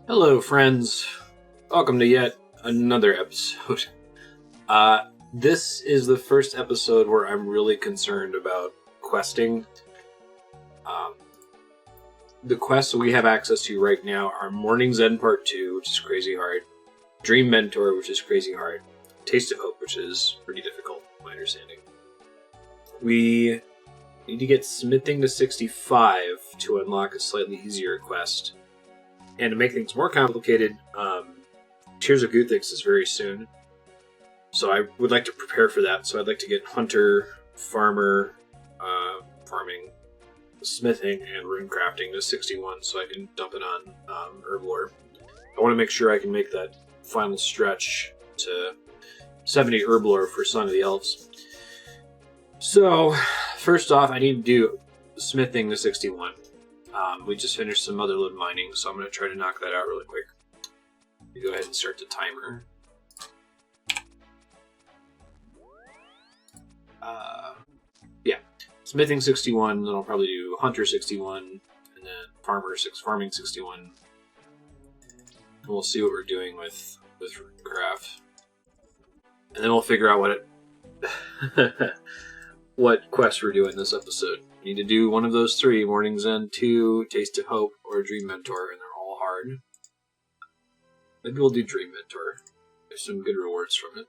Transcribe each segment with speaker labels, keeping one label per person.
Speaker 1: Hello, friends. Welcome to yet another episode. This is the first episode where I'm really concerned about questing. Um, the quests we have access to right now are Morning's End Part 2, which is crazy hard, Dream Mentor, which is crazy hard, Taste of Hope, which is pretty difficult, my understanding. We need to get Smithing to 65 to unlock a slightly easier quest. And to make things more complicated, Tears of Guthix is very soon. So I would like to prepare for that. So I'd like to get Hunter, Farmer, Farming, Smithing, and Rune Crafting to 61 so I can dump it on Herblore. I want to make sure I can make that final stretch to 70 Herblore for Son of the Elves. So, first off, I need to do Smithing to 61. We just finished some Motherlode mining, so I'm going to try to knock that out really quick. Go ahead and start the timer. Yeah, Smithing 61, then I'll probably do Hunter 61, and then Farming 61. And we'll see what we're doing with Craft. And then we'll figure out what quest we're doing this episode. We need to do one of those three: Morning's End 2, Taste of Hope, or Dream Mentor, and they're all hard. Maybe we'll do Dream Mentor. There's some good rewards from it.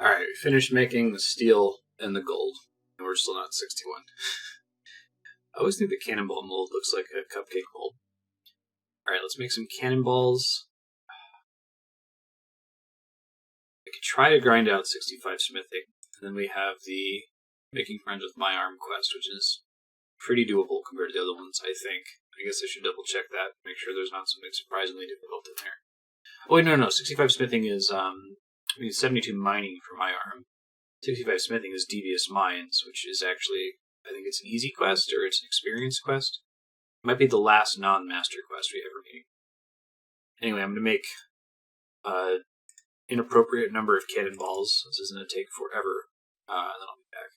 Speaker 1: Alright, we finished making the steel and the gold, and we're still not 61. I always think the cannonball mold looks like a cupcake mold. Alright, let's make some cannonballs. I could try to grind out 65 smithing, and then we have the Making Friends with My Arm quest, which is pretty doable compared to the other ones, I think. I guess I should double check that, make sure there's not something surprisingly difficult in there. Oh wait, no, 65 smithing is, 72 mining for My Arm. 65 smithing is Devious Mines, which is actually, I think it's an easy quest, or it's an experience quest. It might be the last non-master quest we ever meet. Anyway, I'm going to make an inappropriate number of cannonballs. This is going to take forever, and then I'll be back.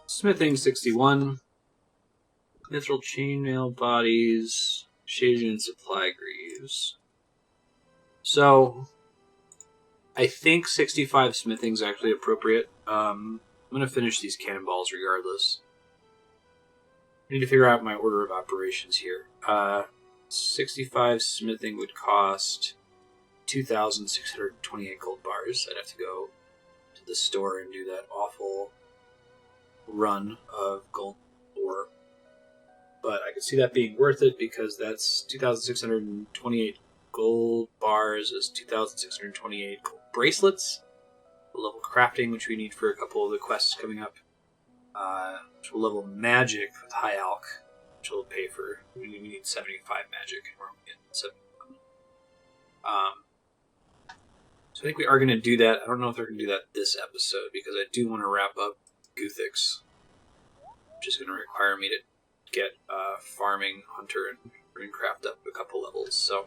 Speaker 1: Smithing 61. Mithril chainmail bodies. Shadian supply greaves. So, I think 65 smithing is actually appropriate. I'm going to finish these cannonballs regardless. I need to figure out my order of operations here. 65 smithing would cost 2,628 gold bars. I'd have to go to the store and do that awful run of gold ore. But I could see that being worth it because that's 2,628 gold bars is 2,628 gold bracelets. Level crafting, which we need for a couple of the quests coming up. Which will level magic with high alch, which will pay for. We need 75 magic, and we're getting 71. So I think we are going to do that. I don't know if we're going to do that this episode because I do want to wrap up Guthix, which is going to require me to get Farming, Hunter, and Runecraft up a couple levels. So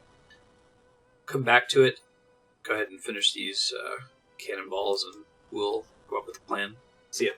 Speaker 1: come back to it. Go ahead and finish these cannonballs, and we'll go up with a plan. See ya.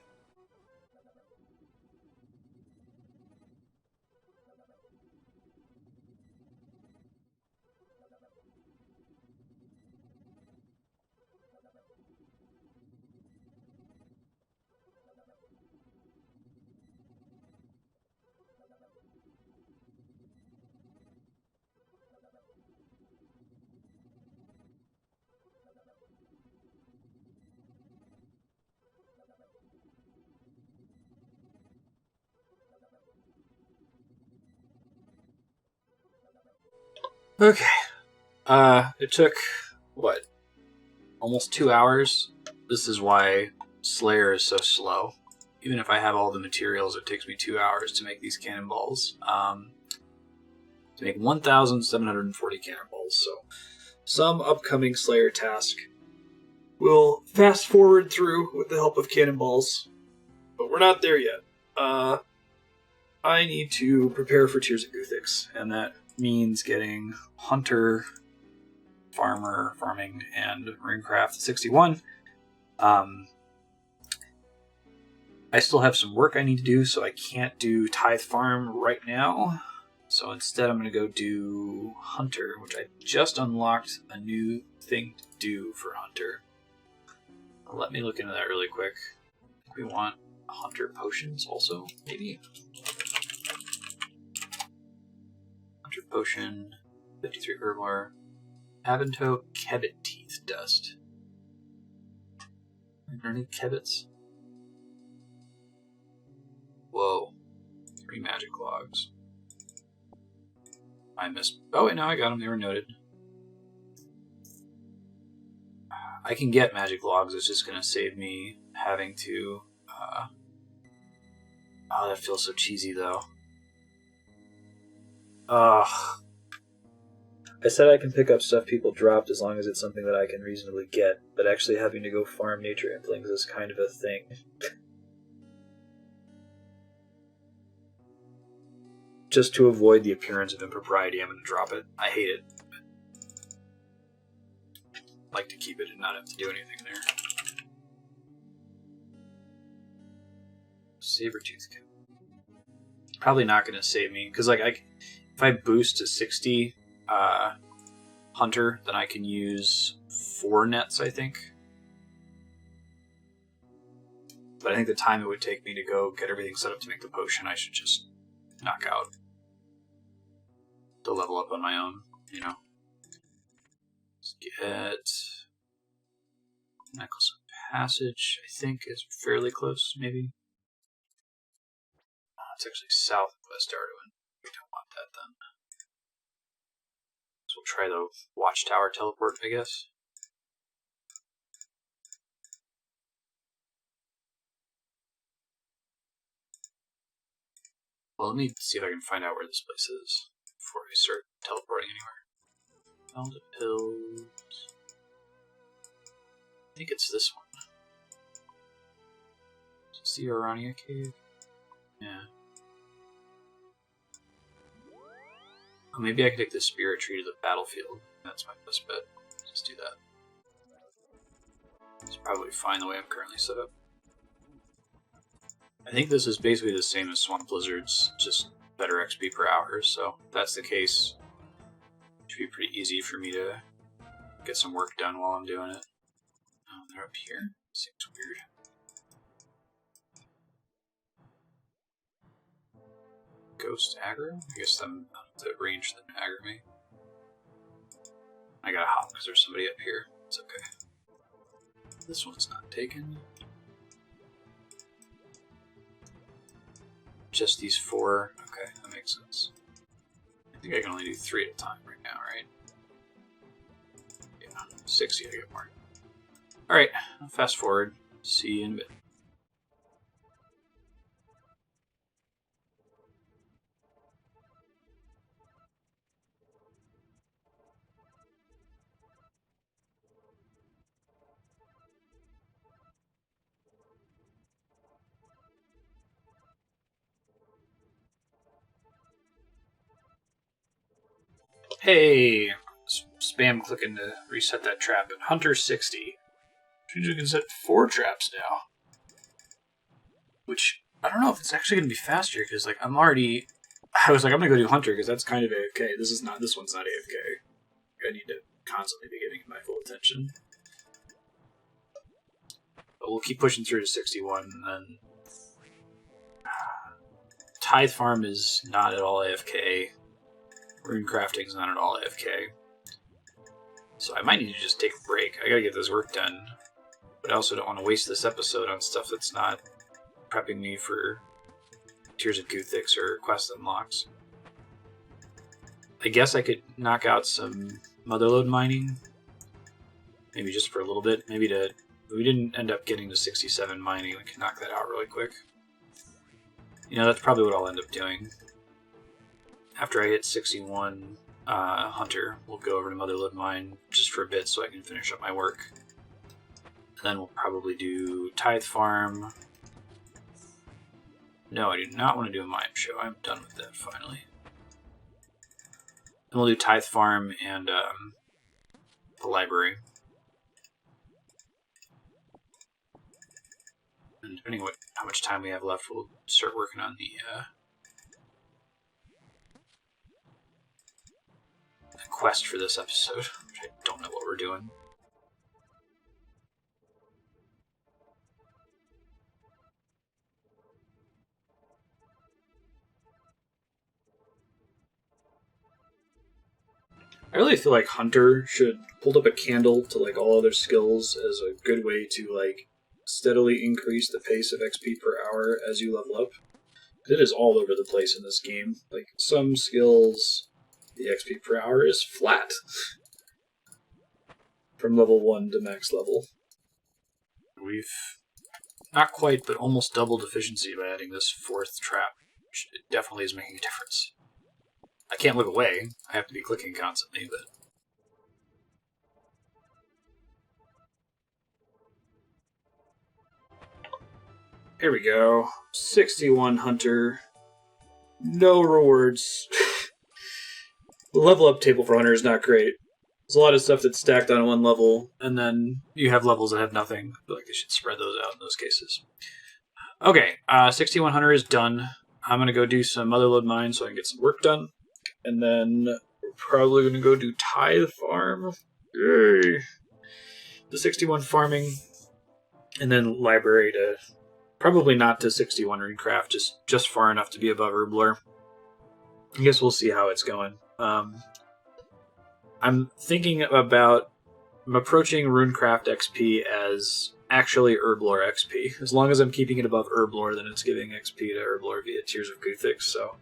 Speaker 2: Okay. It took, what, almost 2 hours? This is why Slayer is so slow. Even if I have all the materials, it takes me 2 hours to make these cannonballs. To make 1,740 cannonballs, so some upcoming Slayer task will fast forward through with the help of cannonballs, but we're not there yet. I need to prepare for Tears of Guthix, and that means getting Hunter, Farming, and Runecraft 61. I still have some work I need to do, so I can't do Tithe Farm right now. So instead I'm going to go do Hunter, which I just unlocked a new thing to do for Hunter. Let me look into that really quick. We want Hunter potions also, maybe? Hunter potion, 53 Herblar, Avanto Kebbit Teeth Dust. Are there any Kebbits? Whoa. 3 magic logs. I missed. Oh, wait, no, I got them. They were noted. I can get magic logs. It's just going to save me having to. Oh, that feels so cheesy, though. Ugh. I said I can pick up stuff people dropped as long as it's something that I can reasonably get, but actually having to go farm nature implings is kind of a thing. Just to avoid the appearance of impropriety, I'm going to drop it. I hate it. I'd like to keep it and not have to do anything there. Sabertooth. Probably not going to save me, because if I boost to 60 Hunter, then I can use 4 nets, I think. But I think the time it would take me to go get everything set up to make the potion, I should just knock out to level up on my own, you know. Let's get Necklace of Passage, I think is fairly close, maybe. It's actually south of West Arduin. We don't want that then. So we'll try the Watchtower teleport, I guess. Well, let me see if I can find out where this place is before I start teleporting anywhere. Velvet Hills. I think it's this one. Is this the Orania Cave? Yeah. Oh, maybe I could take the Spirit Tree to the battlefield. That's my best bet. Just do that. It's probably fine the way I'm currently set up. I think this is basically the same as Swamp Blizzards, just better XP per hour, so if that's the case, it should be pretty easy for me to get some work done while I'm doing it. Oh, they're up here? Seems weird. Ghost aggro? I guess I'm out of the range that aggro me. I gotta hop because there's somebody up here. It's okay. This one's not taken. Just these 4. Okay, that makes sense. I think I can only do 3 at a time right now, right? Yeah, 60 I get more. Alright, fast forward. See you in a bit. Hey! Spam clicking to reset that trap at Hunter 60. You can set 4 traps now. Which, I don't know if it's actually going to be faster, because, I was like, I'm going to go do Hunter, because that's kind of AFK. This one's not AFK. I need to constantly be giving it my full attention. But we'll keep pushing through to 61, and then... Tithe Farm is not at all AFK. Runecrafting is not at all AFK. So I might need to just take a break. I gotta get this work done. But I also don't want to waste this episode on stuff that's not prepping me for Tears of Guthix or quest unlocks. I guess I could knock out some motherlode mining. Maybe just for a little bit. Maybe to... We didn't end up getting to 67 mining. We can knock that out really quick. You know, that's probably what I'll end up doing. After I hit 61 Hunter, we'll go over to Motherlode Mine just for a bit so I can finish up my work. And then we'll probably do Tithe Farm. No, I do not want to do a mine show. I'm done with that, finally. And we'll do Tithe Farm and the library. And depending on how much time we have left, we'll start working on the quest for this episode, which I don't know what we're doing.
Speaker 1: I really feel like Hunter should hold up a candle to like all other skills as a good way to like steadily increase the pace of XP per hour as you level up. It is all over the place in this game. Like some skills, the XP per hour is flat from level 1 to max level.
Speaker 2: We've not quite, but almost doubled efficiency by adding this 4th trap, which definitely is making a difference. I can't look away. I have to be clicking constantly, but...
Speaker 1: Here we go. 61 Hunter. No rewards. The level up table for Hunter is not great. There's a lot of stuff that's stacked on one level, and then
Speaker 2: you have levels that have nothing. I feel like they should spread those out in those cases. Okay, 61 Hunter is done. I'm going to go do some Motherlode Mine so I can get some work done.
Speaker 1: And then we're probably going to go do Tithe Farm. Yay! The 61 farming. And then library to... Probably not to 61 Runecraft, just far enough to be above Herblore. I guess we'll see how it's going. I'm thinking about... I'm approaching Runecraft XP as actually Herblore XP. As long as I'm keeping it above Herblore, then it's giving XP to Herblore via Tears of Guthix, so...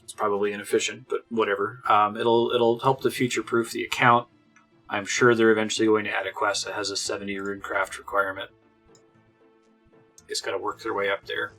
Speaker 1: It's probably inefficient, but whatever. It'll help to future-proof the account. I'm sure they're eventually going to add a quest that has a 70 Runecraft requirement. It's got to work their way up there.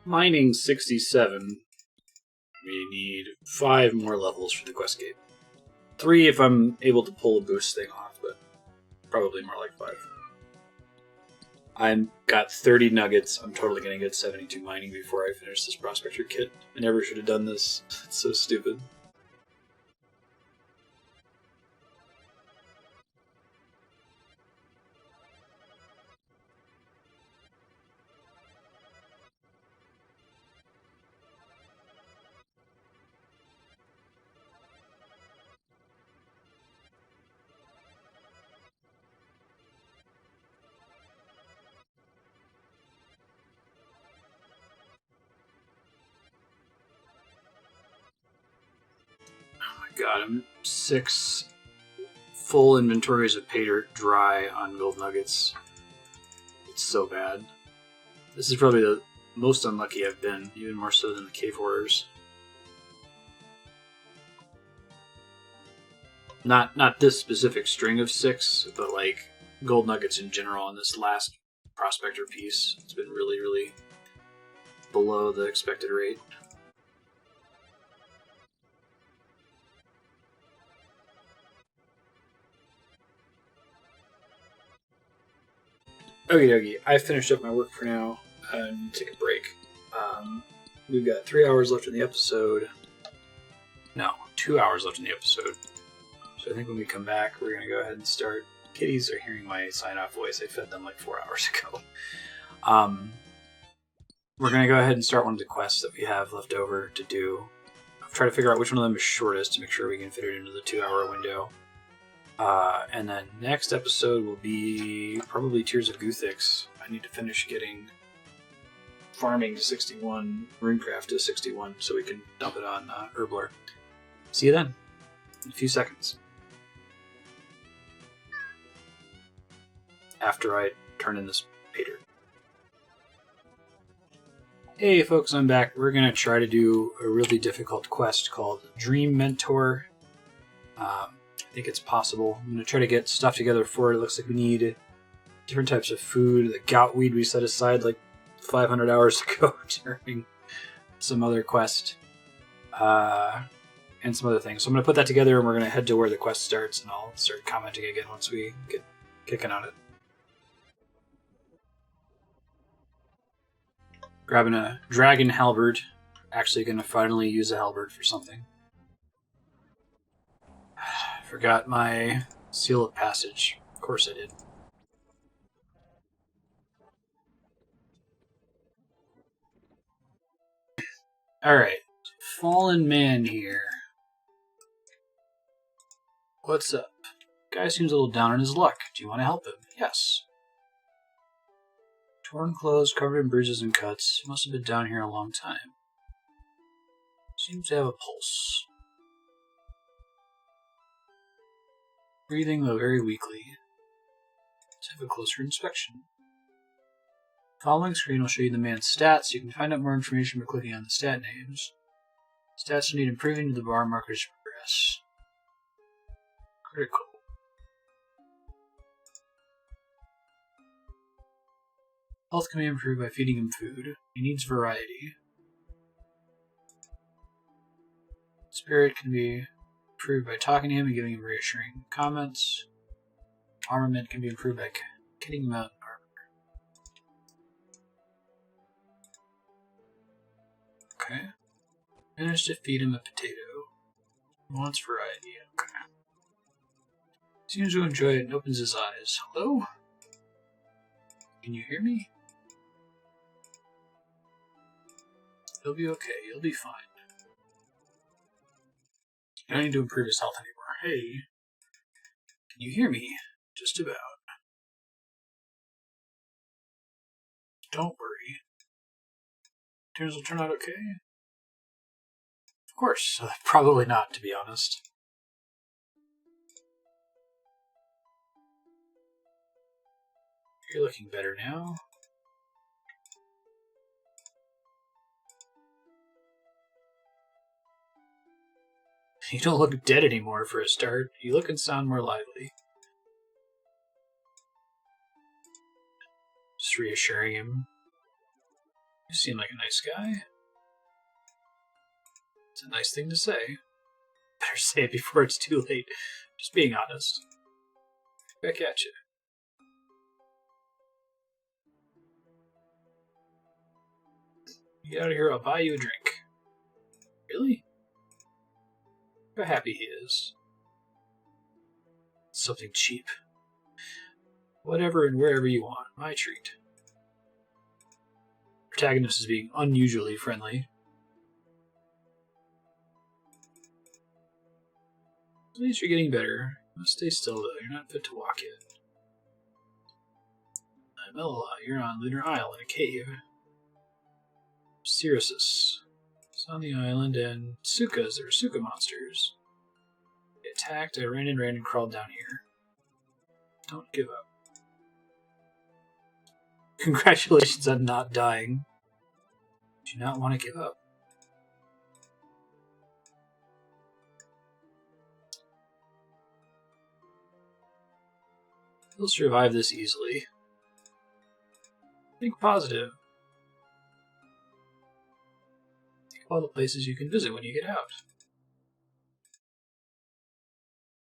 Speaker 1: Mining 67. We need 5 more levels for the quest gate. 3 if I'm able to pull a boost thing off, but probably more like 5. I've got 30 nuggets. I'm totally going to get 72 mining before I finish this prospector kit. I never should have done this. It's so stupid. God, I'm 6 full inventories of pay dirt dry on gold nuggets. It's so bad. This is probably the most unlucky I've been, even more so than the cave horrors. Not this specific string of 6, but like gold nuggets in general on this last prospector piece. It's been really, really below the expected rate.
Speaker 2: Okie dokie. I finished up my work for now and take a break. We've got 3 hours left in the episode. No, 2 hours left in the episode. So I think when we come back, we're going to go ahead and start. Kitties are hearing my sign-off voice. I fed them like 4 hours ago. We're going to go ahead and start one of the quests that we have left over to do. I'll try to figure out which one of them is shortest to make sure we can fit it into the 2-hour window. And then next episode will be probably Tears of Guthix. I need to finish getting farming to 61, Runecraft to 61, so we can dump it on Herblore. See you then, in a few seconds. After I turn in this Pater. Hey folks, I'm back. We're going to try to do a really difficult quest called Dream Mentor. I think it's possible. I'm going to try to get stuff together for it. It looks like we need different types of food. The gout weed we set aside like 500 hours ago during some other quest. And some other things. So I'm going to put that together and we're going to head to where the quest starts and I'll start commenting again once we get kicking on it. Grabbing a dragon halberd. Actually going to finally use a halberd for something. Forgot my seal of passage. Of course I did. Alright. Fallen man here. What's up? Guy seems a little down on his luck. Do you want to help him? Yes. Torn clothes, covered in bruises and cuts. Must have been down here a long time. Seems to have a pulse. Breathing, though very weakly. Let's have a closer inspection. Following screen will show you the man's stats. You can find out more information by clicking on the stat names. Stats need improving to the bar markers to progress. Critical. Health can be improved by feeding him food. He needs variety. Spirit can be improved by talking to him and giving him reassuring comments. Armament can be improved by kitting him out in armor. Okay. Managed to feed him a potato. He wants variety. Okay. Seems to enjoy it and opens his eyes. Hello? Can you hear me? He'll be okay. He'll be fine. I don't need to improve his health anymore. Hey. Can you hear me? Just about. Don't worry. Things will turn out okay? Of course. Probably not, to be honest. You're looking better now. You don't look dead anymore for a start. You look and sound more lively. Just reassuring him. You seem like a nice guy. It's a nice thing to say. Better say it before it's too late. Just being honest. Back at you. Get out of here, I'll buy you a drink. Really? Look how happy he is. Something cheap. Whatever and wherever you want. My treat. Protagonist is being unusually friendly. At least you're getting better. You must stay still, though. You're not fit to walk yet. Melila, you're on Lunar Isle in a cave. Syrisus is on the island, and Sukas, there are Suka monsters. They attacked, I ran and crawled down here. Don't give up. Congratulations on not dying. Do not want to give up. You'll survive this easily. Think positive. Think of all the places you can visit when you get out.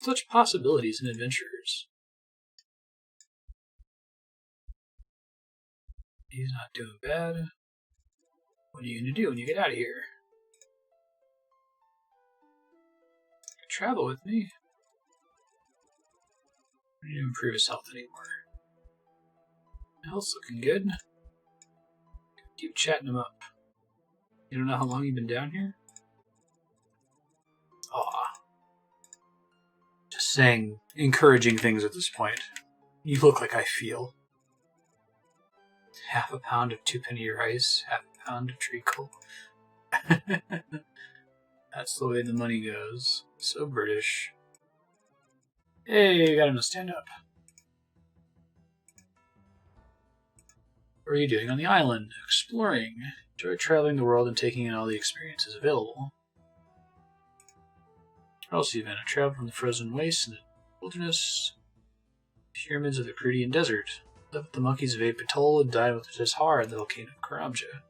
Speaker 2: Such possibilities and adventures. He's not doing bad. What are you gonna do when you get out of here? Travel with me? I don't need to improve his health anymore. Health's looking good. Keep chatting him up. You don't know how long you've been down here? Aw. Just saying encouraging things at this point. You look like I feel. Half a pound of 2-penny rice, half a pound of treacle. That's the way the money goes. So British. Hey, got him to stand up. What are you doing on the island? Exploring. Enjoy traveling the world and taking in all the experiences available. Where else have you been? I traveled from the frozen wastes and the wilderness, pyramids of the Crudian desert. Lived with the monkeys of Apatol and died with the Teshar in the volcano of Karamja.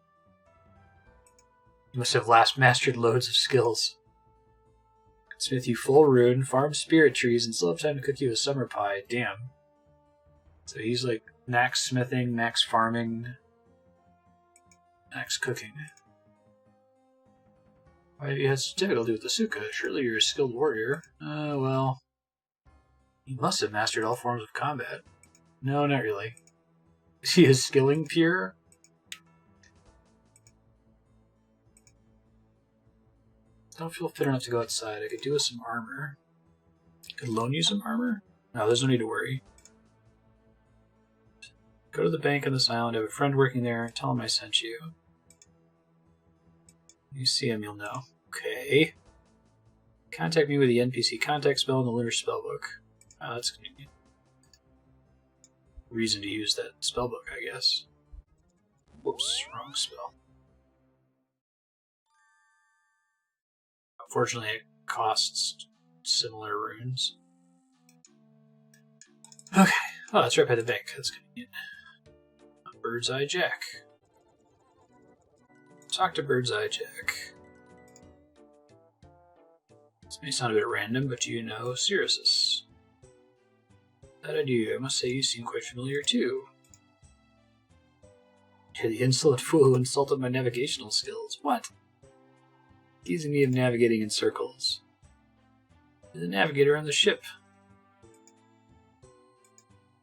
Speaker 2: You must have last mastered loads of skills. Could smith you full rune, farm spirit trees, and still have time to cook you a summer pie. Damn. So he's like max smithing, max farming, max cooking. Why have you had such difficulty with the Suka? Surely you're a skilled warrior. Well, you must have mastered all forms of combat. No, not really. Is he a skilling pure? I don't feel fit enough to go outside. I could do with some armor. Could loan you some armor? No, there's no need to worry. Go to the bank on this island. I have a friend working there. Tell him I sent you. When you see him, you'll know. Okay. Contact me with the NPC contact spell in the Lunar Spellbook. Oh, that's convenient. Reason to use that spellbook, I guess. Whoops, wrong spell. Unfortunately, it costs similar runes. Okay. Oh, that's right by the bank. That's convenient. Bird's Eye Jack. Talk to Bird's Eye Jack. This may sound a bit random, but do you know Sirius? That I do. I must say you seem quite familiar too. You're the insolent fool who insulted my navigational skills. What? Accusing me of navigating in circles. You're the navigator on the ship.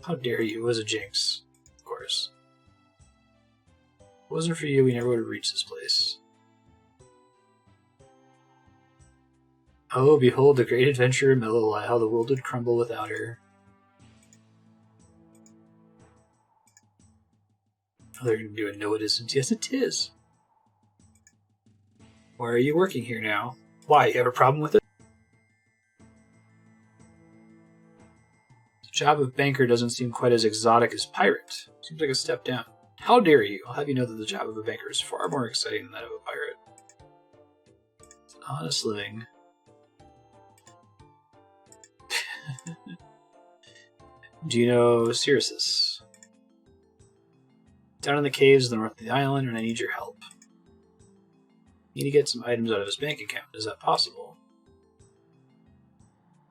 Speaker 2: How dare you? It was a jinx. Of course. If it wasn't for you, we never would have reached this place. Oh, behold the great adventure of Melilai, how the world would crumble without her. Oh, they're going to do a no, it isn't. Yes, it is. Why are you working here now? Why, you have a problem with it? The job of banker doesn't seem quite as exotic as pirate. Seems like a step down. How dare you? I'll have you know that the job of a banker is far more exciting than that of a pirate. It's an honest living. Do you know Sirius? Down in the caves north of the island, and I need your help. Need to get some items out of his bank account. Is that possible?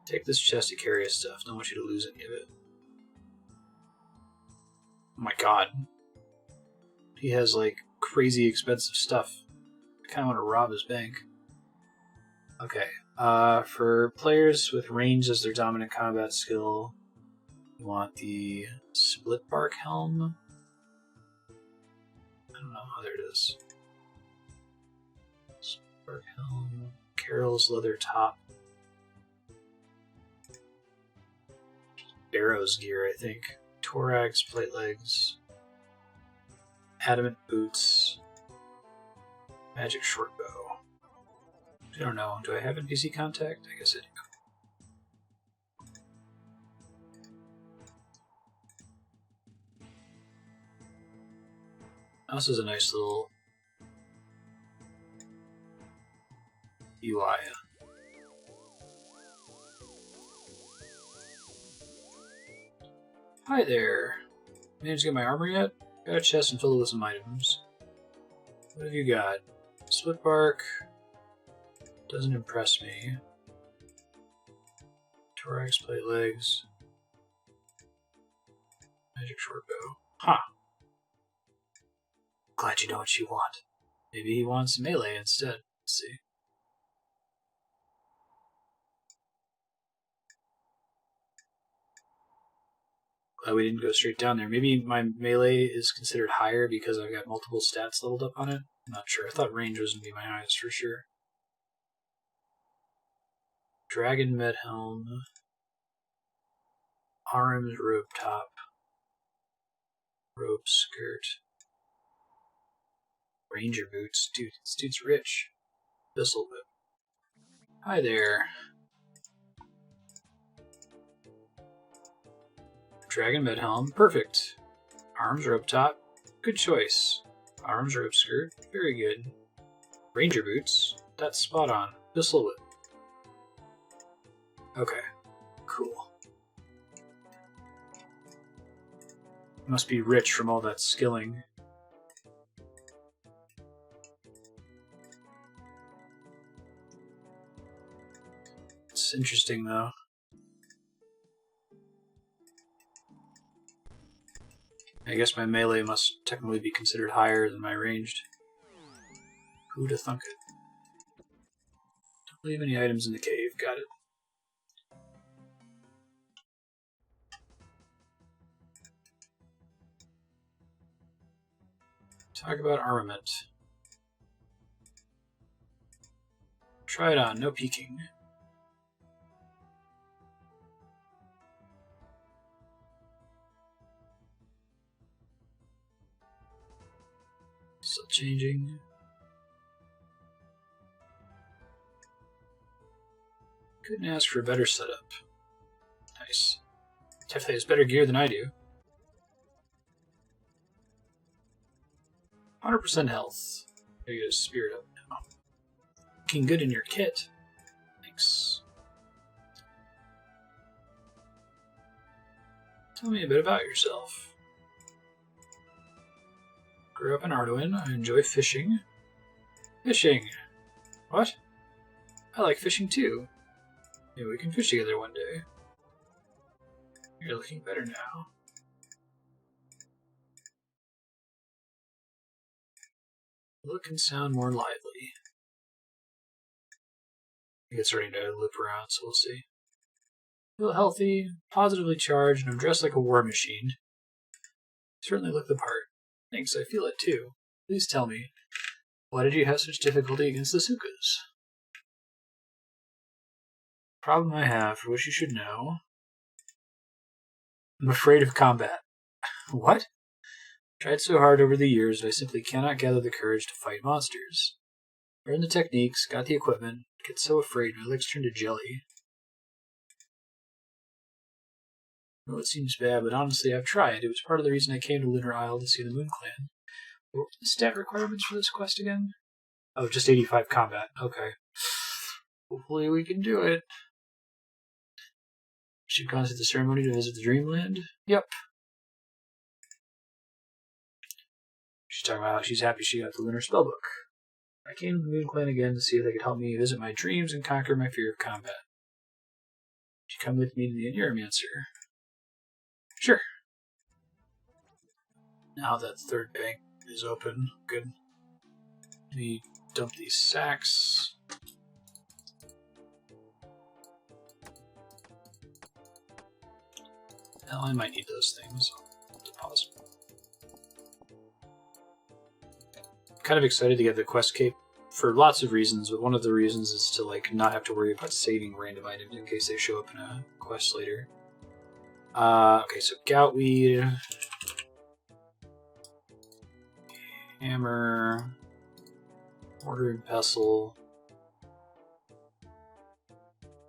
Speaker 2: Take this chest to carry his stuff. Don't want you to lose any of it. Oh my god. He has, like, crazy expensive stuff. I kind of want to rob his bank. Okay. For players with range as their dominant combat skill, you want the split bark helm. I don't know. Oh, there it is. Split bark helm. Carol's leather top. Barrow's gear, I think. Thorax, plate legs. Adamant boots. Magic short bow. I don't know. Do I have NPC contact? I guess I do. This is a nice little UI. Hi there. Managed to get my armor yet? Got a chest and filled it with some items. What have you got? Split bark. Doesn't impress me. Thorax, plate legs. Magic short bow. Ha! Glad you know what you want. Maybe he wants melee instead. Let's see. Glad we didn't go straight down there. Maybe my melee is considered higher because I've got multiple stats leveled up on it. I'm not sure. I thought range was going to be my highest for sure. Dragon Med Helm. Arms robe top. Robe skirt. Ranger boots. Dude, this dude's rich. Thistle whip. Hi there. Dragon Med Helm. Perfect. Arms robe top. Good choice. Arms robe skirt. Very good. Ranger boots. That's spot on. Thistle whip. Okay. Cool. Must be rich from all that skilling. It's interesting, though. I guess my melee must technically be considered higher than my ranged. Who'd have thunk it? Don't leave any items in the cave. Got it. Talk about armament. Try it on, no peeking. Still changing. Couldn't ask for a better setup. Nice. Definitely has better gear than I do. 100% health. There you go, spirit up now. Looking good in your kit. Thanks. Tell me a bit about yourself. Grew up in Arduin. I enjoy fishing. Fishing! What? I like fishing too. Maybe we can fish together one day. You're looking better now. Look and sound more lively. I think it's starting to loop around, so we'll see. Feel healthy, positively charged, and I'm dressed like a war machine. Certainly look the part. Thanks, I feel it too. Please tell me, why did you have such difficulty against the Sukas? Problem I have, for which you should know. I'm afraid of combat. What? Tried so hard over the years that I simply cannot gather the courage to fight monsters. Learned the techniques, got the equipment, get so afraid my legs turn to jelly. I know it seems bad, but honestly I've tried. It was part of the reason I came to Lunar Isle to see the Moon Clan. What were the stat requirements for this quest again? Oh, just 85 combat. Okay. Hopefully we can do it. Should contact the ceremony to visit the Dreamland? Yep. She's talking about how she's happy she got the Lunar Spellbook. I came to the Moon Clan again to see if they could help me visit my dreams and conquer my fear of combat. She come with me to the Neuromancer. Sure. Now that third bank is open, good. Let me dump these sacks. Hell, I might need those things. I'll deposit. I'm kind of excited to get the quest cape for lots of reasons, but one of the reasons is to not have to worry about saving random items in case they show up in a quest later. Okay, so Goutweed, Hammer, Mortar and Pestle,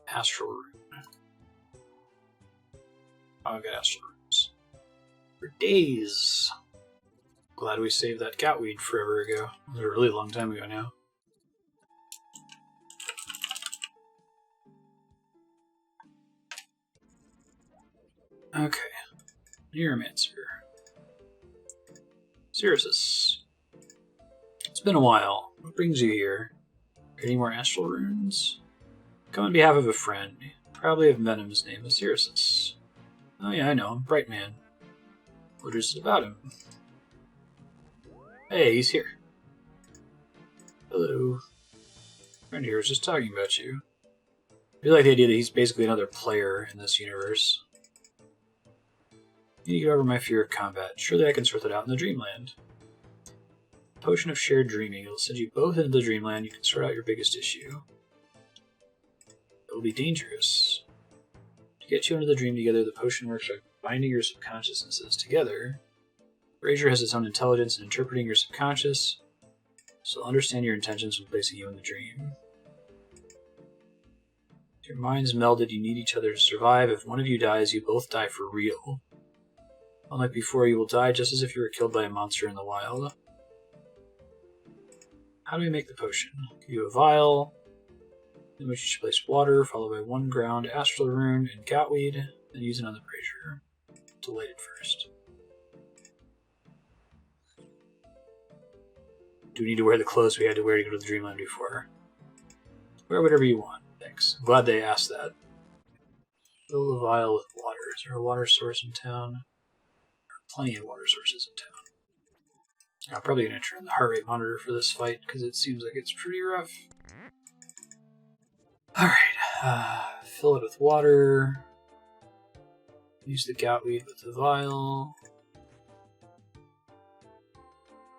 Speaker 2: Astral Rune. Oh, I've got Astral Runes. For days. Glad we saved that Goutweed forever ago. It was a really long time ago now. Okay. Neuromancer. Cyrus. It's been a while. What brings you here? Any more Astral Runes? Come on behalf of a friend. Probably of Venom's name is Cyrus. Oh yeah, I know him. Bright man. What is it about him? Hey, he's here. Hello. Friend here was just talking about you. I do like the idea that he's basically another player in this universe. You need to get over my fear of combat. Surely I can sort that out in the Dreamland. Potion of Shared Dreaming. It'll send you both into the Dreamland. You can sort out your biggest issue. It will be dangerous. To get you into the dream together, the potion works by binding your subconsciousnesses together. Brazier has its own intelligence in interpreting your subconscious, so it'll understand your intentions when placing you in the dream. If your minds melded, you need each other to survive. If one of you dies, you both die for real. Unlike before, you will die just as if you were killed by a monster in the wild. How do we make the potion? Give you a vial, in which you should place water, followed by 1 ground astral rune and goutweed, then use it on the brazier. To light it first. Do we need to wear the clothes we had to wear to go to the Dreamland before? Wear whatever you want. Thanks. I'm glad they asked that. Fill the vial with water. Is there a water source in town? There are plenty of water sources in town. I'm probably going to turn the heart rate monitor for this fight, because it seems like it's pretty rough. Alright, fill it with water. Use the goutweed with the vial.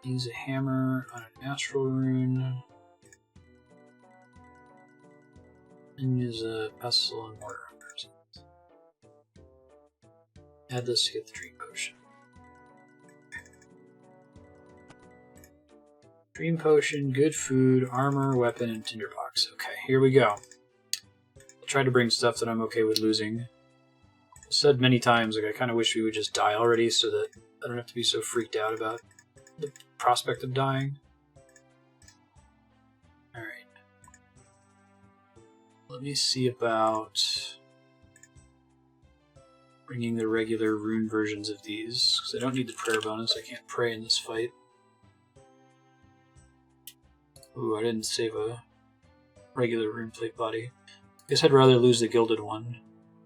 Speaker 2: Use a hammer on an astral rune. And use a pestle and mortar on person. Add this to get the dream potion. Dream potion, good food, armor, weapon, and tinderbox. Okay, here we go. I'll try to bring stuff that I'm okay with losing. I've said many times, like, I kind of wish we would just die already so that I don't have to be so freaked out about the prospect of dying. Alright. Let me see about bringing the regular rune versions of these, because I don't need the prayer bonus. I can't pray in this fight. Ooh, I didn't save a regular rune plate body. Guess I'd rather lose the gilded one.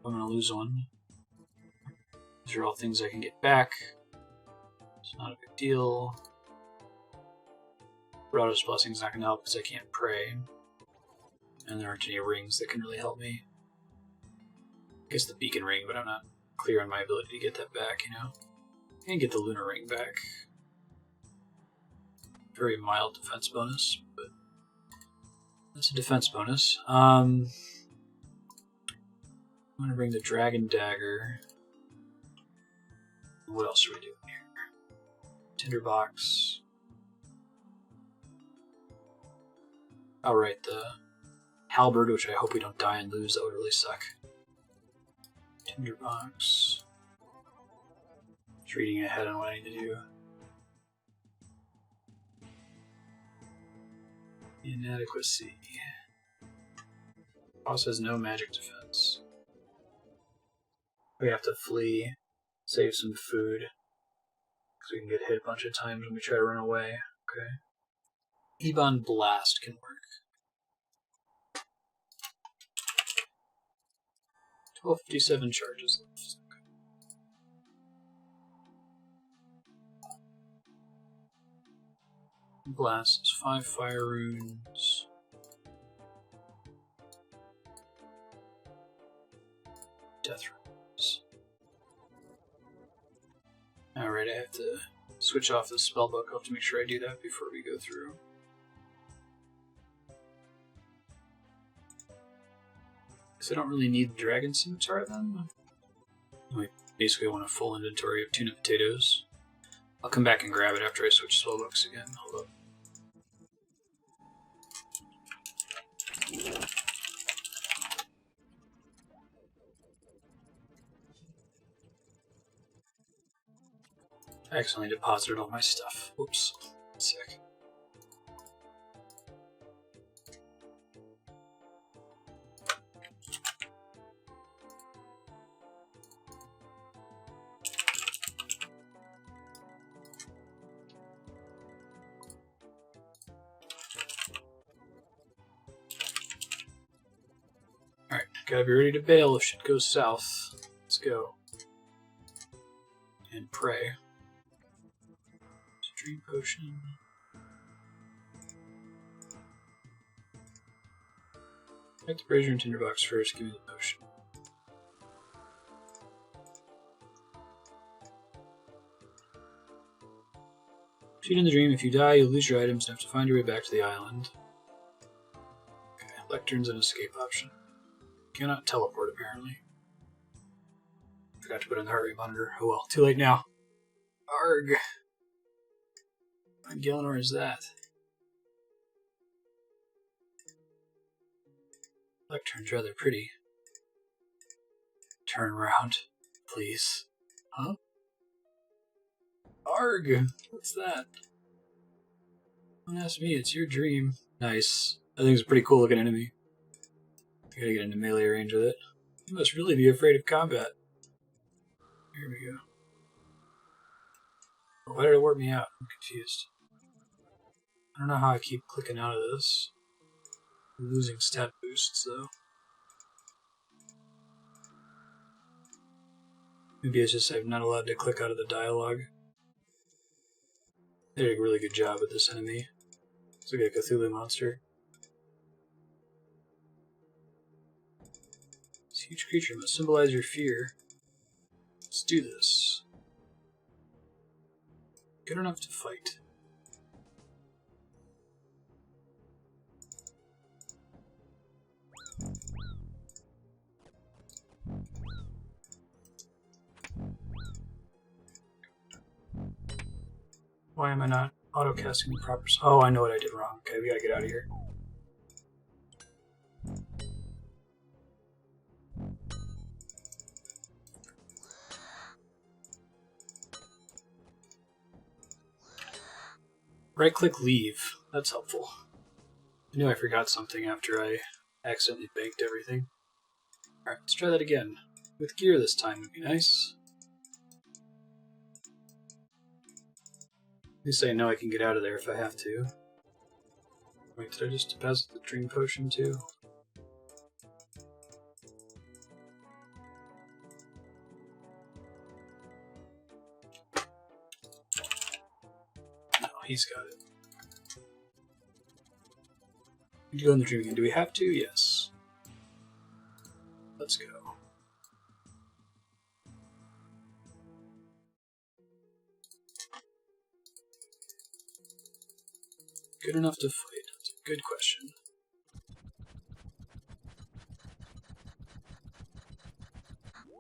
Speaker 2: I'm gonna lose one. These are all things I can get back. It's not a big deal. Rada's Blessing's not gonna help because I can't pray. And there aren't any rings that can really help me. I guess the beacon ring, but I'm not clear on my ability to get that back, you know? I can get the lunar ring back. Very mild defense bonus, but that's a defense bonus. I'm going to bring the dragon dagger. What else are we doing here? Tinderbox. I'll write the halberd, which I hope we don't die and lose. That would really suck. Tinderbox. Just reading ahead on what I need to do. Inadequacy. Boss has no magic defense. We have to flee, save some food, because we can get hit a bunch of times when we try to run away. Okay. Ebon Blast can work. 1257 charges left. Blast is 5 fire runes. Death runes. Alright, I have to switch off the spellbook. I'll have to make sure I do that before we go through. Guess I don't really need the Dragon Scimitar then. I basically want a full inventory of tuna potatoes. I'll come back and grab it after I switch spellbooks again. Hold up. I accidentally deposited all my stuff. Whoops. Sick. Alright, gotta be ready to bail if shit goes south. Let's go. And pray. Dream potion. Take the brazier and tinderbox first, give me the potion. Proceed in the dream. If you die, you'll lose your items and have to find your way back to the island. Okay, lectern's an escape option. Cannot teleport, apparently. Forgot to put in the heart rate monitor. Oh well, too late now. Arg! What Gielinor is that? Lectern's rather pretty. Turn around, please. Huh? Arg! What's that? Don't ask me, it's your dream. Nice. I think it's a pretty cool looking enemy. I gotta get into melee range with it. You must really be afraid of combat. Here we go. Why did it warp me out? I'm confused. I don't know how I keep clicking out of this. I'm losing stat boosts though. Maybe it's just I'm not allowed to click out of the dialogue. They did a really good job with this enemy. It's like a Cthulhu monster. This huge creature must symbolize your fear. Let's do this. Good enough to fight. Why am I not auto-casting the proper... Oh, I know what I did wrong. Okay, we gotta get out of here. Right-click leave. That's helpful. I knew I forgot something after I accidentally banked everything. Alright, let's try that again. With gear this time would be nice. At least I know I can get out of there if I have to. Wait, did I just deposit the dream potion too? No, he's got it. We can go in the dream again. Do we have to? Yes. Let's go. Good enough to fight? That's a good question.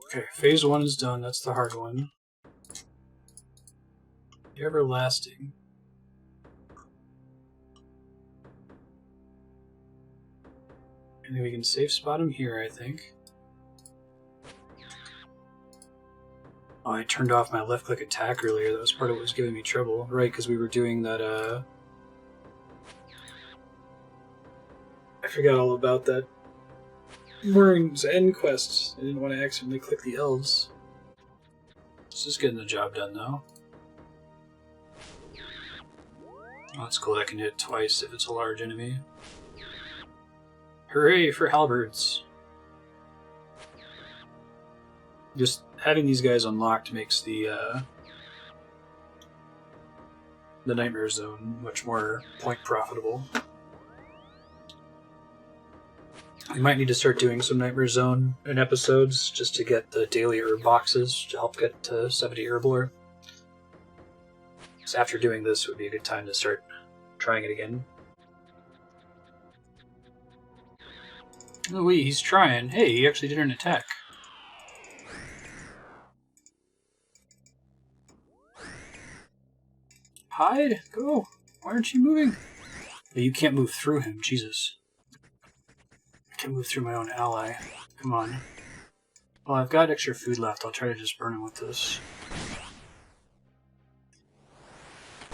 Speaker 2: Okay, phase 1 is done. That's the hard one. The everlasting. And then we can safe spot him here, I think. Oh, I turned off my left click attack earlier. That was part of what was giving me trouble. Right, because we were doing that, I forgot all about that Moorings End quest. I didn't want to accidentally click the elves. This is getting the job done, though. Oh, that's cool. I can hit twice if it's a large enemy. Hooray for halberds! Just having these guys unlocked makes the Nightmare Zone much more point profitable. We might need to start doing some Nightmare Zone in episodes just to get the daily herb boxes to help get to 70 Herblore. So after doing this would be a good time to start trying it again. Oh wait, he's trying. Hey, he actually did an attack. Hide! Go! Why aren't you moving? But you can't move through him, Jesus. I can't move through my own ally. Come on. Well, I've got extra food left. I'll try to just burn him with this.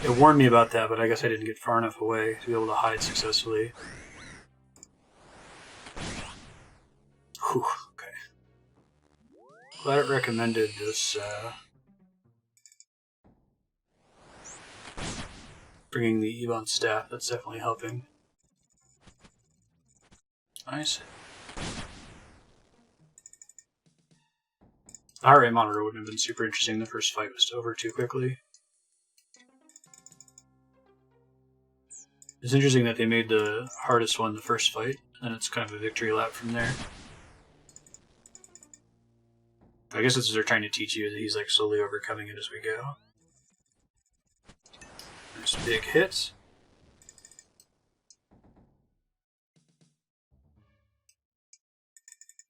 Speaker 2: It warned me about that, but I guess I didn't get far enough away to be able to hide successfully. Whew, okay. Glad it recommended this, bringing the Ebon staff. That's definitely helping. Nice. The heart rate monitor wouldn't have been super interesting. The first fight was over too quickly. It's interesting that they made the hardest one the first fight, and it's kind of a victory lap from there. I guess that's what they're trying to teach you, that he's like slowly overcoming it as we go. Nice big hit.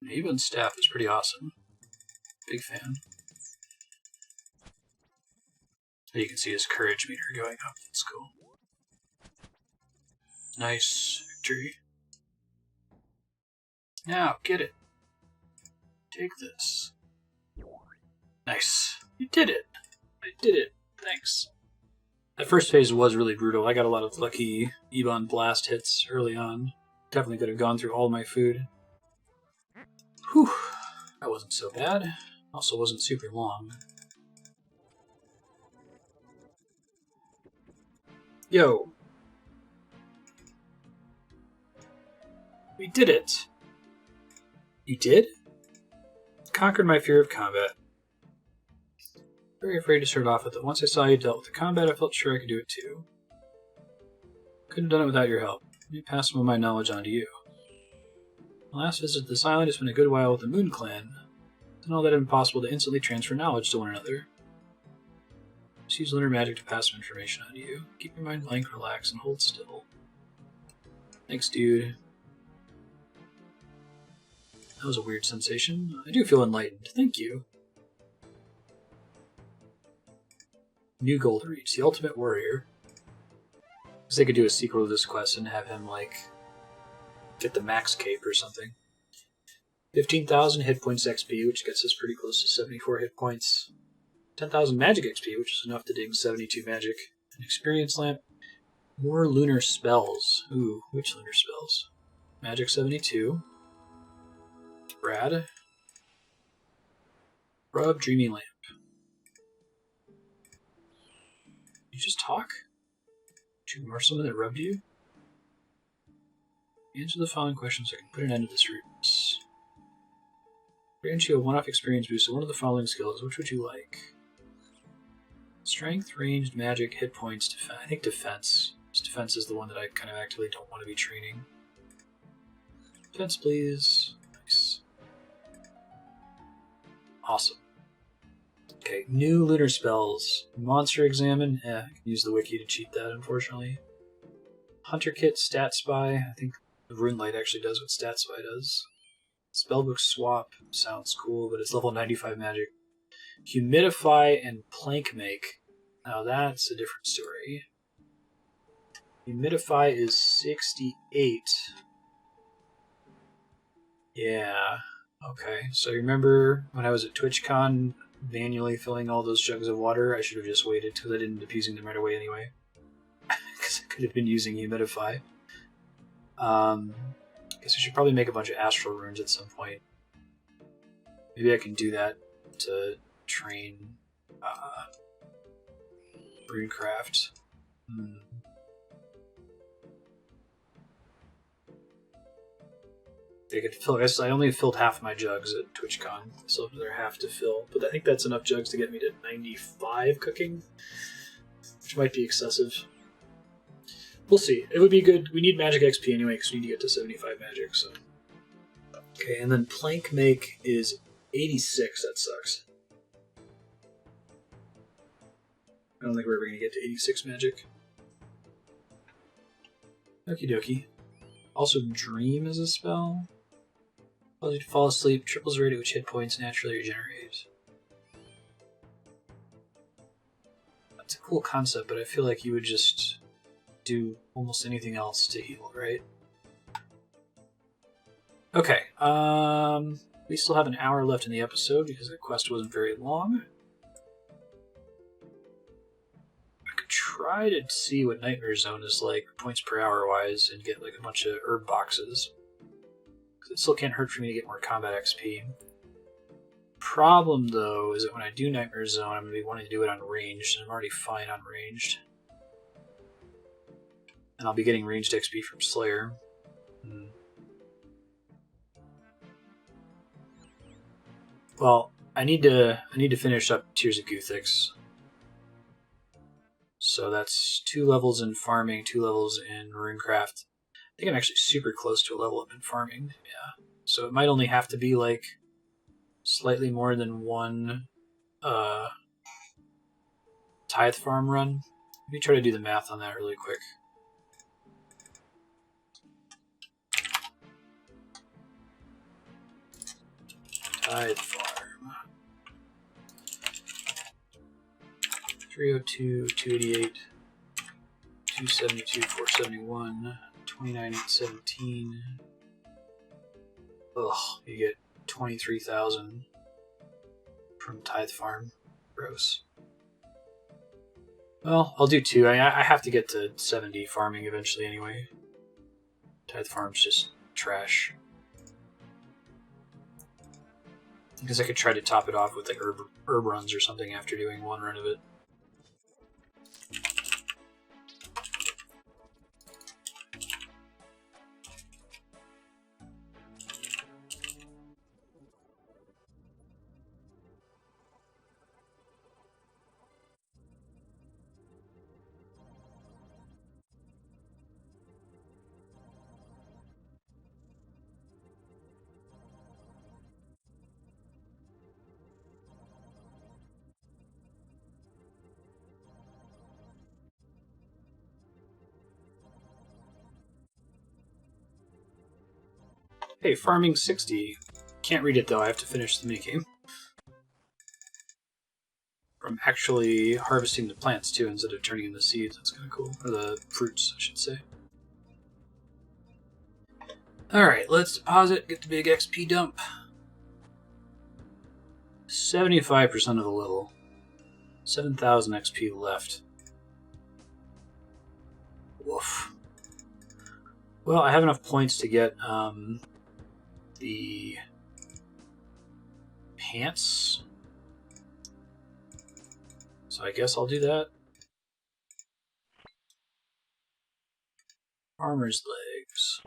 Speaker 2: Even staff is pretty awesome. Big fan. You can see his courage meter going up. That's cool. Nice victory. Now, get it. Take this. Nice. You did it. I did it. Thanks. That first phase was really brutal. I got a lot of lucky Ebon blast hits early on. Definitely could have gone through all my food. Whew. That wasn't so bad. Also wasn't super long. Yo. We did it. You did? Conquered my fear of combat. Very afraid to start off with it. Once I saw you dealt with the combat, I felt sure I could do it too. Couldn't have done it without your help. Let me pass some of my knowledge on to you. My last visit to this island has been a good while with the Moon Clan. It's not that impossible to instantly transfer knowledge to one another. Just use lunar magic to pass some information on to you. Keep your mind blank, relax, and hold still. Thanks, dude. That was a weird sensation. I do feel enlightened. Thank you. New goal to reach. The Ultimate Warrior. Because they could do a sequel to this quest and have him, like, get the max cape or something. 15,000 hit points XP, which gets us pretty close to 74 hit points. 10,000 magic XP, which is enough to dig 72 magic. An experience lamp. More lunar spells. Ooh, which lunar spells? Magic 72. Brad. Rub Dreamy Lamp. You just talk? Did you ignore someone that rubbed you? Answer the following questions so I can put an end to this ruse. Grant you a one-off experience boost of one of the following skills. Which would you like? Strength, ranged, magic, hit points, I think defense. Defense is the one that I kind of actively don't want to be training. Defense, please. Nice. Awesome. Okay, new lunar spells. Monster Examine. I can use the wiki to cheat that, unfortunately. Hunter Kit, Stat Spy. I think the Rune Light actually does what Stat Spy does. Spellbook Swap. Sounds cool, but it's level 95 magic. Humidify and Plank Make. Now that's a different story. Humidify is 68. Yeah. Okay. So remember when I was at TwitchCon manually filling all those jugs of water? I should have just waited till I didn't end up using them right away anyway. Because I could have been using Humidify. Guess I should probably make a bunch of Astral Runes at some point. Maybe I can do that to train Runecraft. They could fill. I guess I only filled half of my jugs at TwitchCon, so they're half to fill. But I think that's enough jugs to get me to 95 cooking, which might be excessive. We'll see. It would be good. We need magic XP anyway, because we need to get to 75 magic. So, okay, and then Plank Make is 86. That sucks. I don't think we're ever going to get to 86 magic. Okie dokie. Also, Dream is a spell. Allows you to fall asleep, triples the rate at which hit points naturally regenerate. That's a cool concept, but I feel like you would just do almost anything else to heal, right? Okay, we still have an hour left in the episode because the quest wasn't very long. I could try to see what Nightmare Zone is like, points per hour wise, and get like a bunch of herb boxes. It still can't hurt for me to get more combat XP. Problem, though, is that when I do Nightmare Zone, I'm going to be wanting to do it on ranged, and I'm already fine on ranged. And I'll be getting ranged XP from Slayer. Well, I need to finish up Tears of Guthix. So that's 2 levels in farming, 2 levels in runecraft. I think I'm actually super close to a level up in farming. Yeah. So it might only have to be like slightly more than one tithe farm run. Let me try to do the math on that really quick. Tithe farm. 302, 288, 272, 471, 29,817. Ugh, you get 23,000 from tithe farm. Gross. Well, I'll do 2. I have to get to 70 farming eventually anyway. Tithe farm's just trash. Because I could try to top it off with like herb runs or something after doing 1 run of it. Hey, farming 60. Can't read it though, I have to finish the minigame. From actually harvesting the plants too, instead of turning in the seeds. That's kind of cool. Or the fruits, I should say. Alright, let's deposit, get the big XP dump. 75% of the level. 7,000 XP left. Woof. Well, I have enough points to get the pants. So I guess I'll do that. Farmer's legs.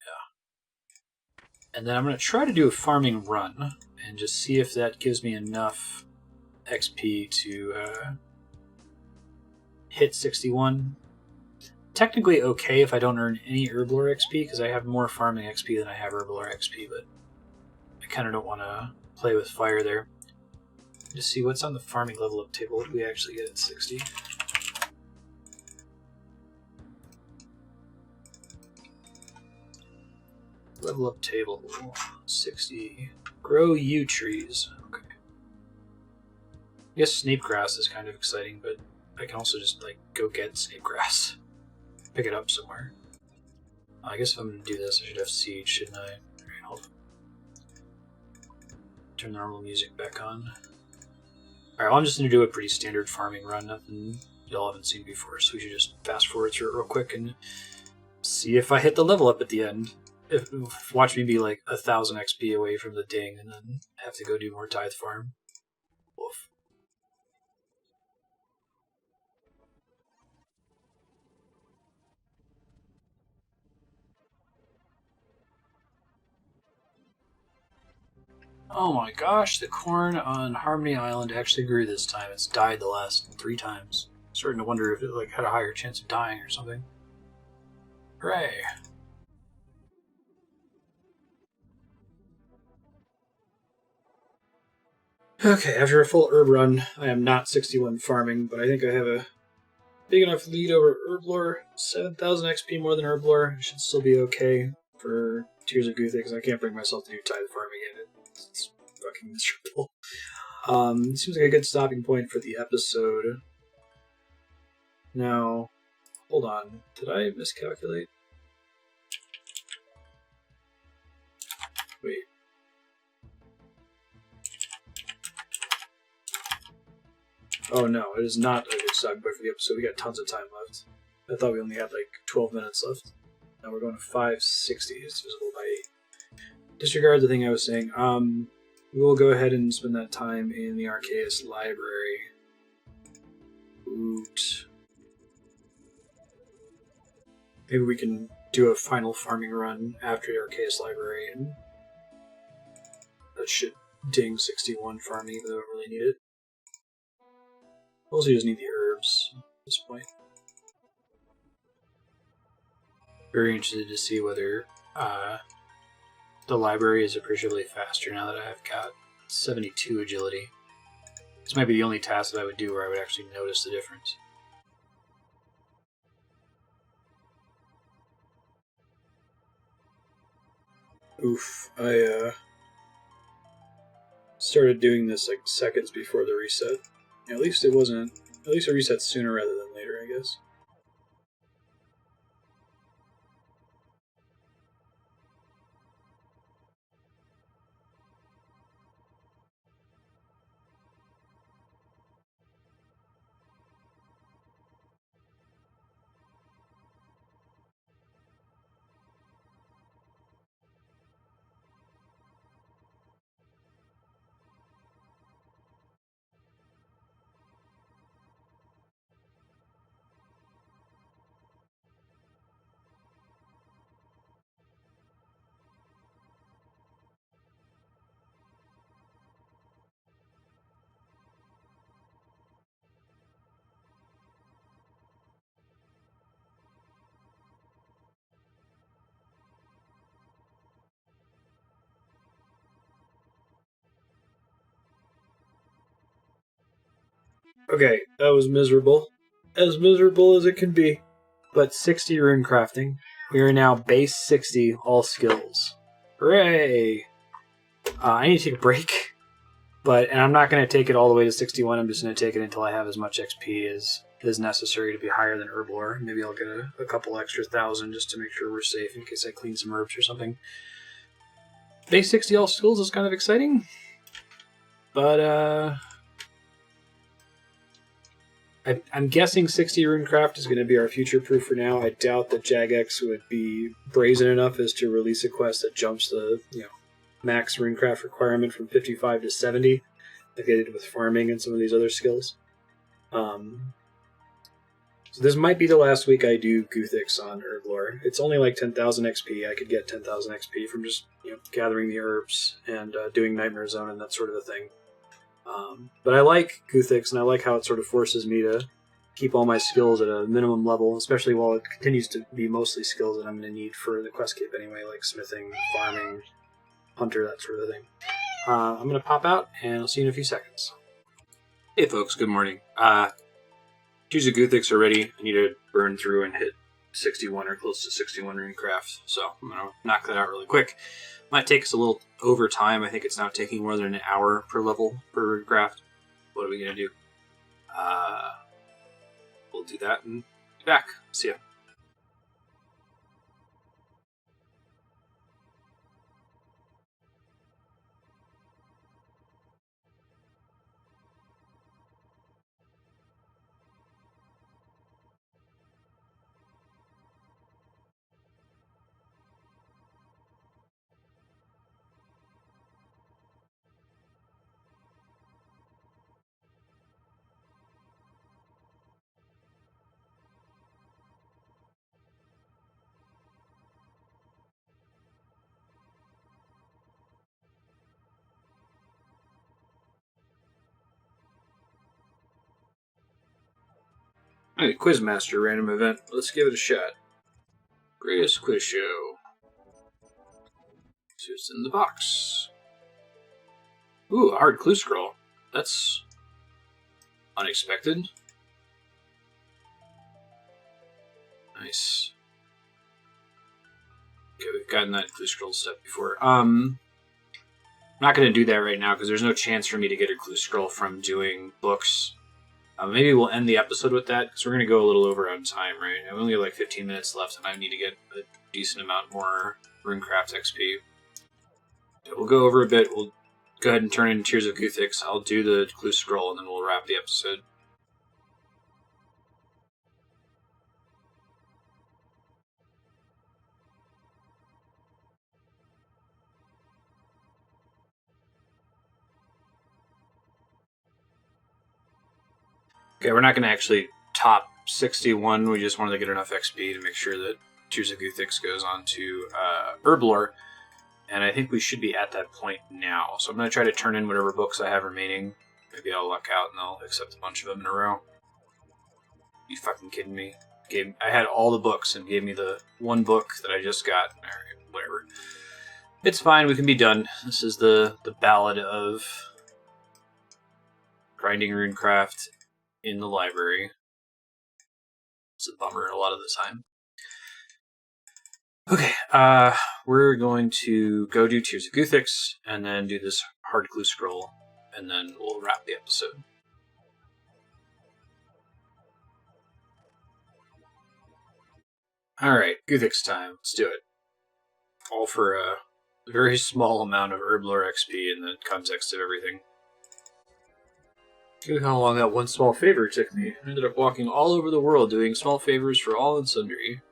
Speaker 2: Yeah. And then I'm going to try to do a farming run and just see if that gives me enough XP to hit 61. Technically okay if I don't earn any Herblore XP, because I have more farming XP than I have Herblore XP, but I kind of don't want to play with fire there. Just see what's on the farming level up table. What do we actually get at 60? Level up table, 60. Grow yew trees. Okay. I guess snape grass is kind of exciting, but I can also just like go get snape grass. Pick it up somewhere. I guess if I'm going to do this, I should have siege, shouldn't I? Alright, hold on. Turn the normal music back on. Alright, well, I'm just going to do a pretty standard farming run, nothing y'all haven't seen before, so we should just fast forward through it real quick and see if I hit the level up at the end. Watch me be like 1,000 XP away from the ding and then have to go do more tithe farm. Woof. Oh my gosh, the corn on Harmony Island actually grew this time. It's died the last 3 times. Starting to wonder if it like had a higher chance of dying or something. Hooray! Okay, after a full herb run, I am not 61 farming, but I think I have a big enough lead over Herblore. 7,000 XP more than Herblore. I should still be okay for Tears of Gutha, because I can't bring myself to do tithe farming again. It's fucking miserable. Seems like a good stopping point for the episode. Now, hold on. Did I miscalculate? Wait. Oh no, it is not a good stopping point for the episode. We got tons of time left. I thought we only had like 12 minutes left. Now we're going to 560. It's divisible by 8. Disregard the thing I was saying. We will go ahead and spend that time in the Arceus library. Oot. Maybe we can do a final farming run after the Arceus library, and that should ding 61 farming, even though I don't really need it. Also just need the herbs. herbs at this point. Very interested to see whether the library is appreciably faster now that I've got 72 agility. This might be the only task that I would do where I would actually notice the difference. Oof, I started doing this like seconds before the reset. At least it reset sooner rather than later, I guess. Okay, that was miserable. As miserable as it can be. But 60 rune crafting. We are now base 60 all skills. Hooray! I need to take a break. And I'm not going to take it all the way to 61. I'm just going to take it until I have as much XP as is necessary to be higher than Herblore. Maybe I'll get a couple extra thousand just to make sure we're safe in case I clean some herbs or something. Base 60 all skills is kind of exciting. But, I'm guessing 60 runecraft is going to be our future proof for now. I doubt that Jagex would be brazen enough as to release a quest that jumps the max runecraft requirement from 55 to 70, like they did with farming and some of these other skills. So this might be the last week I do Guthix on Herblore. It's only like 10,000 XP. I could get 10,000 XP from just gathering the herbs and doing Nightmare Zone and that sort of a thing. But I like Guthix, and I like how it sort of forces me to keep all my skills at a minimum level, especially while it continues to be mostly skills that I'm going to need for the quest cape anyway, like smithing, farming, hunter, that sort of thing. I'm going to pop out, and I'll see you in a few seconds. Hey folks, good morning. Tears of Guthix are ready. I need to burn through and hit 61 or close to 61 runecraft, so I'm going to knock that out really quick. Might take us a little over time. I think it's now taking more than an hour per level per runecraft. What are we going to do? We'll do that and be back. See ya. Hey, Quizmaster random event. Let's give it a shot. Greatest quiz show. See what's in the box. Ooh, a hard clue scroll. That's unexpected. Nice. Okay, we've gotten that clue scroll step before. I'm not going to do that right now because there's no chance for me to get a clue scroll from doing books. Maybe we'll end the episode with that because we're going to go a little over on time, right? I only have like 15 minutes left and I need to get a decent amount more runecraft XP. We'll go over a bit. We'll go ahead and turn in Tears of Guthix. I'll do the clue scroll and then we'll wrap the episode. Okay, we're not going to actually top 61. We just wanted to get enough XP to make sure that Tears of Guthix goes on to Herblore. And I think we should be at that point now. So I'm going to try to turn in whatever books I have remaining. Maybe I'll luck out and I'll accept a bunch of them in a row. You fucking kidding me? I had all the books and gave me the one book that I just got. Alright, whatever. It's fine, we can be done. This is the Ballad of Grinding Runecraft in the library. It's a bummer a lot of the time. Okay, we're going to go do Tears of Guthix, and then do this hard clue scroll, and then we'll wrap the episode. Alright, Guthix time. Let's do it. All for a very small amount of Herblore XP in the context of everything. Look how long that one small favor took me. I ended up walking all over the world doing small favors for all and sundry.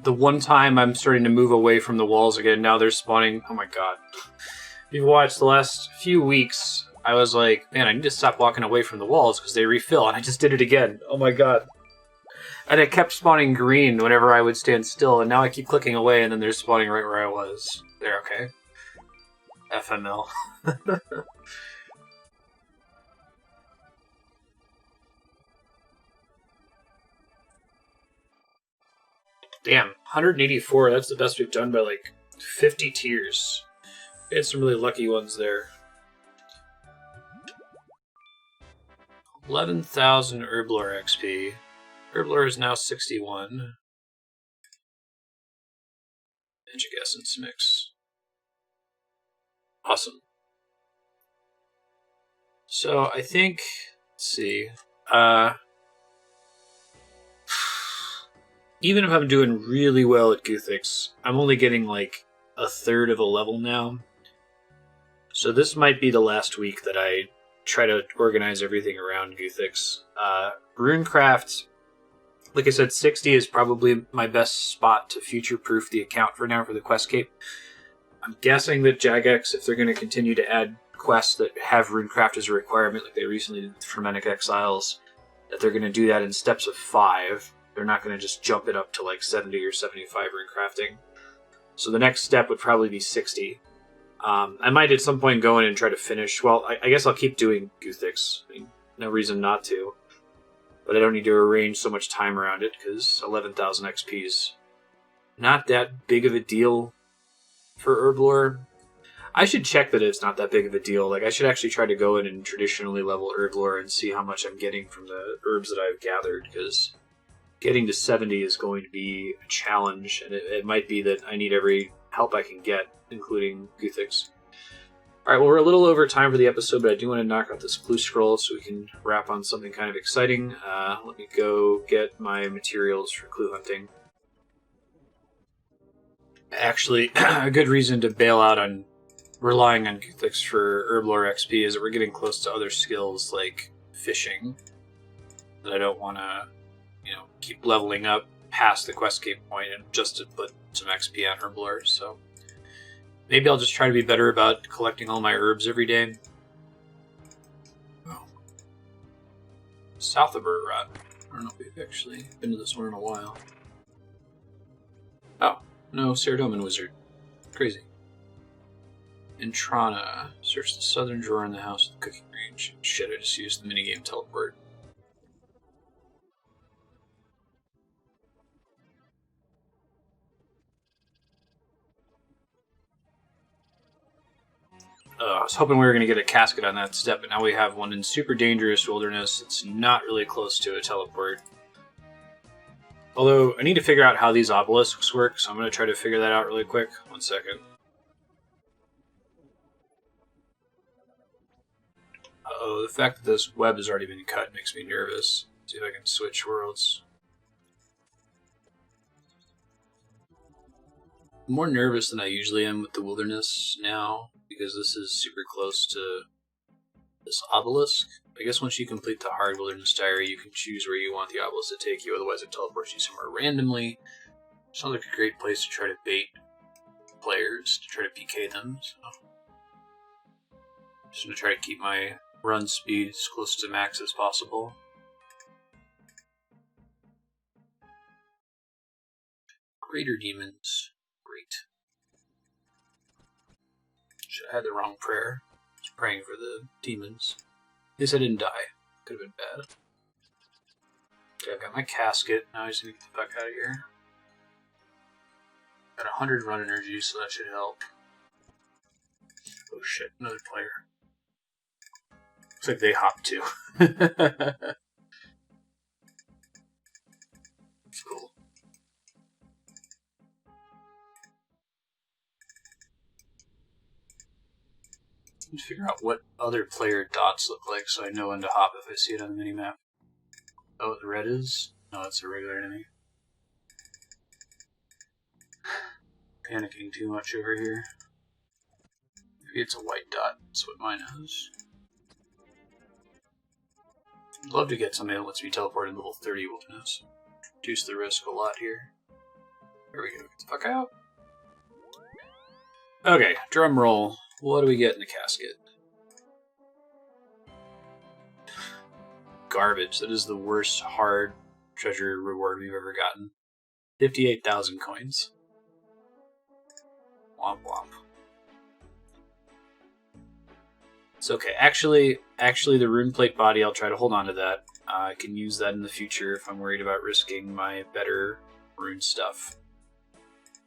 Speaker 2: The one time I'm starting to move away from the walls again, now they're spawning. Oh my god. If you've watched the last few weeks, I was like, man, I need to stop walking away from the walls because they refill, and I just did it again. Oh my god. And it kept spawning green whenever I would stand still, and now I keep clicking away, and then they're spawning right where I was. There, okay. FML. Damn, 184, that's the best we've done by like 50 tiers. We had some really lucky ones there. 11,000 Herblore XP. Herblore is now 61. Magic Essence mix. Awesome. So I think, let's see, even if I'm doing really well at Guthix, I'm only getting like a third of a level now. So this might be the last week that I try to organize everything around Guthix. Runecraft, like I said, 60 is probably my best spot to future-proof the account for now for the quest cape. I'm guessing that Jagex, if they're going to continue to add quests that have Runecraft as a requirement, like they recently did with Fremennik Exiles, that they're going to do that in steps of 5. They're not going to just jump it up to like 70 or 75 runecrafting. So the next step would probably be 60. I might at some point go in and try to finish. Well, I guess I'll keep doing Guthix. I mean, no reason not to. But I don't need to arrange so much time around it, because 11,000 XP is not that big of a deal for Herblore. I should check that it's not that big of a deal. Like, I should actually try to go in and traditionally level Herblore and see how much I'm getting from the herbs that I've gathered, because getting to 70 is going to be a challenge, and it might be that I need every help I can get, including Guthix. Alright, well, we're a little over time for the episode, but I do want to knock out this clue scroll so we can wrap on something kind of exciting. Let me go get my materials for clue hunting. Actually, a good reason to bail out on relying on Guthix for Herblore XP is that we're getting close to other skills like fishing that I don't want to, keep leveling up past the quest cape point and just to put some XP on Herblore, so maybe I'll just try to be better about collecting all my herbs every day. Oh. South of Urrot. I don't know if we've actually been to this one in a while. Oh, no, Saradomin Wizard. Crazy. Intrana. Search the southern drawer in the house with the cooking range. Shit, I just used the minigame teleport. I was hoping we were going to get a casket on that step, but now we have one in super dangerous wilderness. It's not really close to a teleport. Although, I need to figure out how these obelisks work, so I'm going to try to figure that out really quick. 1 second. Uh-oh, the fact that this web has already been cut makes me nervous. Let's see if I can switch worlds. I'm more nervous than I usually am with the wilderness now, because this is super close to this obelisk. I guess once you complete the hard wilderness diary, you can choose where you want the obelisk to take you, otherwise it teleports you somewhere randomly. Sounds like a great place to try to bait players, to try to PK them. So just going to try to keep my run speed as close to max as possible. Greater demons. Great. Should have had the wrong prayer. I was praying for the demons. At least I didn't die. Could have been bad. Okay, I've got my casket. Now I just need to get the fuck out of here. Got 100 run energy, so that should help. Oh shit, another player. Looks like they hopped too. It's cool. Let's figure out what other player dots look like so I know when to hop if I see it on the minimap. Oh, the red is? No, that's a regular enemy. Panicking too much over here. Maybe it's a white dot. That's what mine is. I'd love to get something that lets me teleport in level 30 wilderness. Reduce the risk a lot here. There we go. Get the fuck out. Okay, drum roll. What do we get in the casket? Garbage. That is the worst hard treasure reward we've ever gotten. 58,000 coins. Womp womp. It's okay. Actually, the rune plate body, I'll try to hold on to that. I can use that in the future if I'm worried about risking my better rune stuff.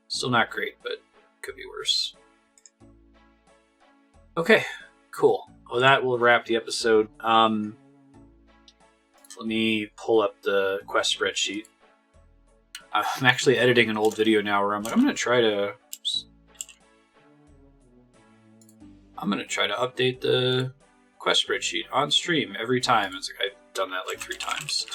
Speaker 2: Still not great, but could be worse. Okay, cool. Well, that will wrap the episode. Let me pull up the quest spreadsheet. I'm actually editing an old video now where I'm like, I'm gonna try to update the quest spreadsheet on stream every time. It's like I've done that like 3 times.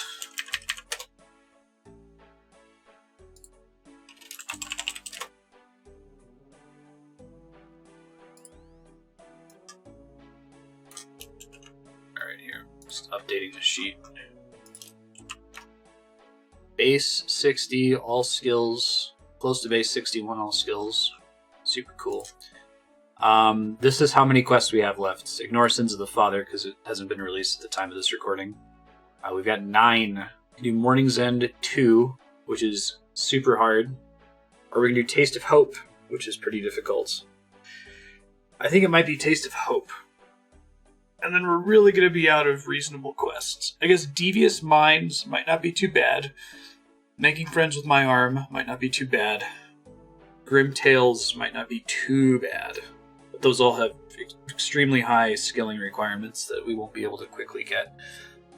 Speaker 2: Alright, here. Just updating the sheet. Base 60, all skills. Close to base 61, all skills. Super cool. This is how many quests we have left. Ignore Sins of the Father because it hasn't been released at the time of this recording. We've got 9. We can do Morning's End 2, which is super hard. Or we can do Taste of Hope, which is pretty difficult. I think it might be Taste of Hope. And then we're really going to be out of reasonable quests. I guess Devious Minds might not be too bad. Making Friends with My Arm might not be too bad. Grim Tales might not be too bad. But those all have extremely high skilling requirements that we won't be able to quickly get.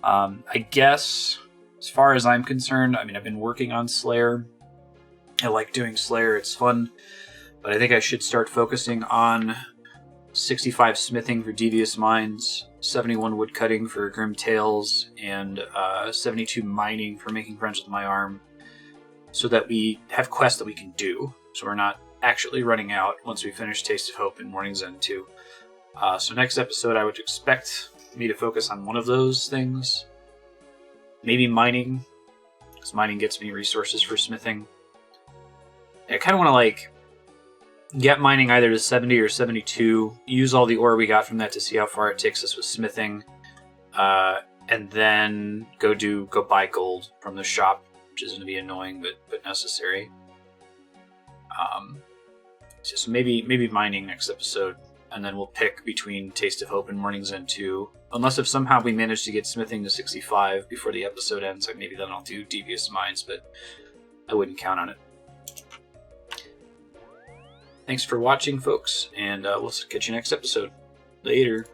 Speaker 2: I guess, as far as I'm concerned, I mean, I've been working on Slayer. I like doing Slayer, it's fun. But I think I should start focusing on 65 smithing for Devious Minds, 71 woodcutting for Grim Tales, and 72 mining for Making Friends with My Arm, so that we have quests that we can do, so we're not actually running out once we finish Taste of Hope and Morning's End 2. So next episode I would expect me to focus on one of those things. Maybe mining, because mining gets me resources for smithing. I kind of want to like get mining either to 70 or 72, use all the ore we got from that to see how far it takes us with smithing, and then go buy gold from the shop, which is going to be annoying but necessary. So maybe mining next episode, and then we'll pick between Taste of Hope and Morning's End 2. Unless if somehow we manage to get smithing to 65 before the episode ends, like maybe then I'll do Devious Minds, but I wouldn't count on it. Thanks for watching, folks, and we'll catch you next episode. Later.